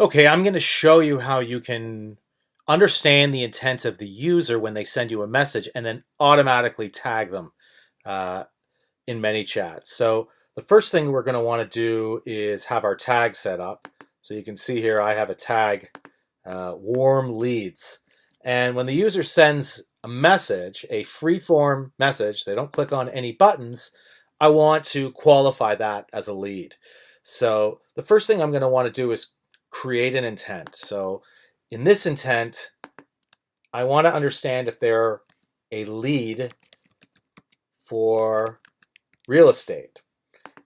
Okay, I'm going to show you how you can understand the intent of the user when they send you a message and then automatically tag them uh, in Manychat. So the first thing we're going to want to do is have our tag set up. So you can see here I have a tag, warm leads. And when the user sends a message, a free-form message, they don't click on any buttons, I want to qualify that as a lead. So the first thing I'm going to want to do is create an intent. So in this intent, I want to understand if they're a lead for real estate.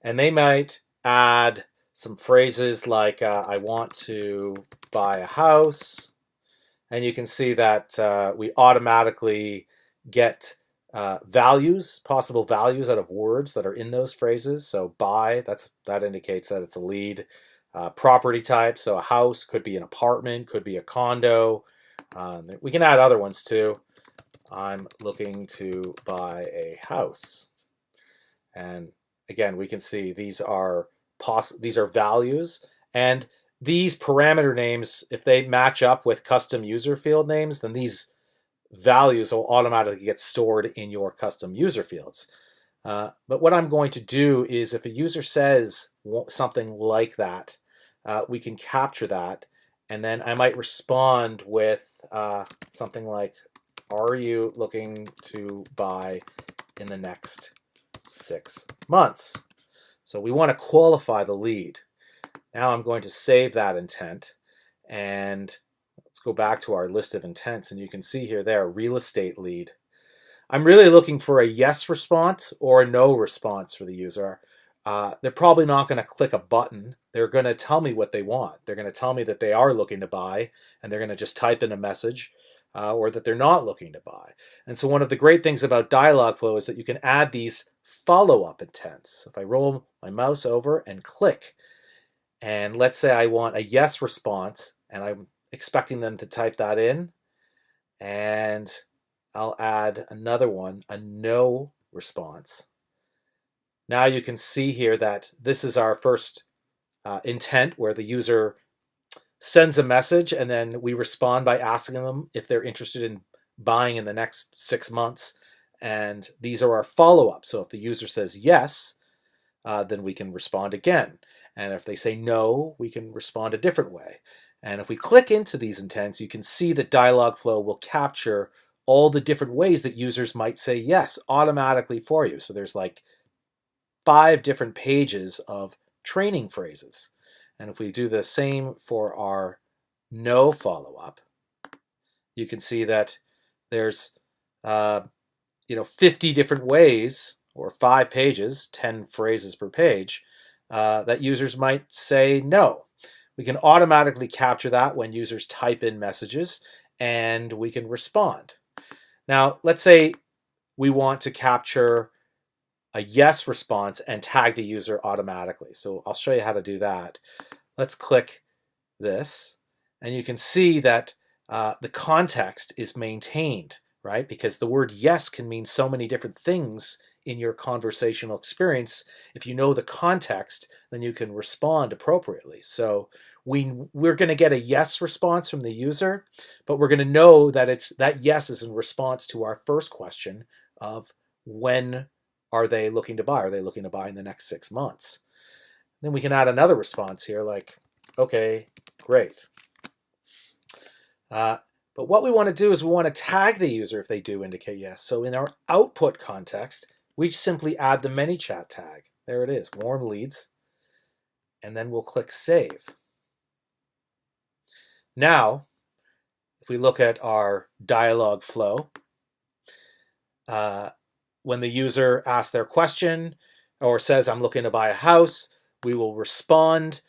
And they might add some phrases like, I want to buy a house. And you can see that we automatically get values, possible values out of words that are in those phrases. So buy, that indicates that it's a lead. Property type, so a house could be an apartment, could be a condo. We can add other ones too. I'm looking to buy a house. And again, we can see these are values, and these parameter names, if they match up with custom user field names, then these values will automatically get stored in your custom user fields. But what I'm going to do is if a user says something like that, we can capture that, and then I might respond with something like, are you looking to buy in the next 6 months? So we want to qualify the lead. Now I'm going to save that intent, and let's go back to our list of intents, and you can see here there, real estate lead. I'm really looking for a yes response or a no response for the user. They're probably not going to click a button. They're going to tell me what they want. They're going to tell me that they are looking to buy, and they're going to just type in a message, or that they're not looking to buy. And so one of the great things about Dialogflow is that you can add these follow-up intents. If I roll my mouse over and click, and let's say I want a yes response, and I'm expecting them to type that in, and I'll add another one, a no response. Now you can see here that this is our first intent where the user sends a message and then we respond by asking them if they're interested in buying in the next 6 months. And these are our follow-ups. So if the user says yes, then we can respond again. And if they say no, we can respond a different way. And if we click into these intents, you can see that Dialogflow will capture all the different ways that users might say yes automatically for you. So there's like 5 different pages of training phrases. And if we do the same for our no follow-up, you can see that there's 50 different ways, or 5 pages, 10 phrases per page, that users might say no. We can automatically capture that when users type in messages, and we can respond. Now, let's say we want to capture a yes response and tag the user automatically. So I'll show you how to do that. Let's click this, and you can see that the context is maintained, right? Because the word yes can mean so many different things in your conversational experience. If you know the context, then you can respond appropriately. So we're going to get a yes response from the user, but we're going to know that that yes is in response to our first question of when are they looking to buy? Are they looking to buy in the next 6 months? Then we can add another response here like, okay, great. But what we want to do is we want to tag the user if they do indicate yes. So in our output context, we simply add the Manychat tag. There it is, warm leads. And then we'll click save. Now, if we look at our Dialogflow, when the user asks their question or says, I'm looking to buy a house, we will respond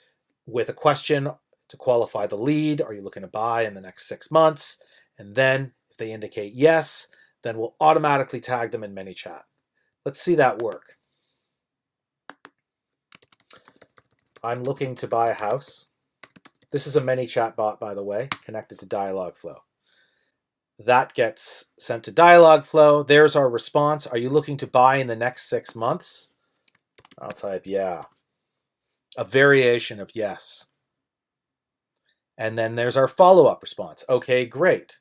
with a question to qualify the lead. Are you looking to buy in the next 6 months? And then if they indicate yes, then we'll automatically tag them in Manychat. Let's see that work. I'm looking to buy a house. This is a Manychat bot, by the way, connected to Dialogflow. That gets sent to Dialogflow. There's our response. Are you looking to buy in the next 6 months? I'll type yeah. A variation of yes. And then there's our follow-up response. Okay, great.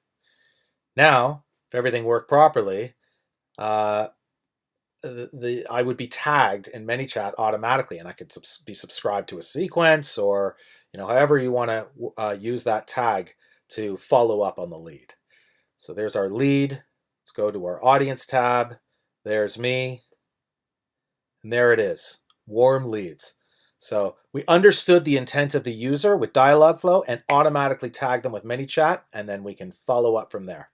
Now, if everything worked properly, I would be tagged in Manychat automatically, and I could be subscribed to a sequence, or however you want to use that tag to follow up on the lead. So there's our lead. Let's go to our audience tab. There's me, and there it is, warm leads. So we understood the intent of the user with Dialogflow and automatically tagged them with Manychat, and then we can follow up from there.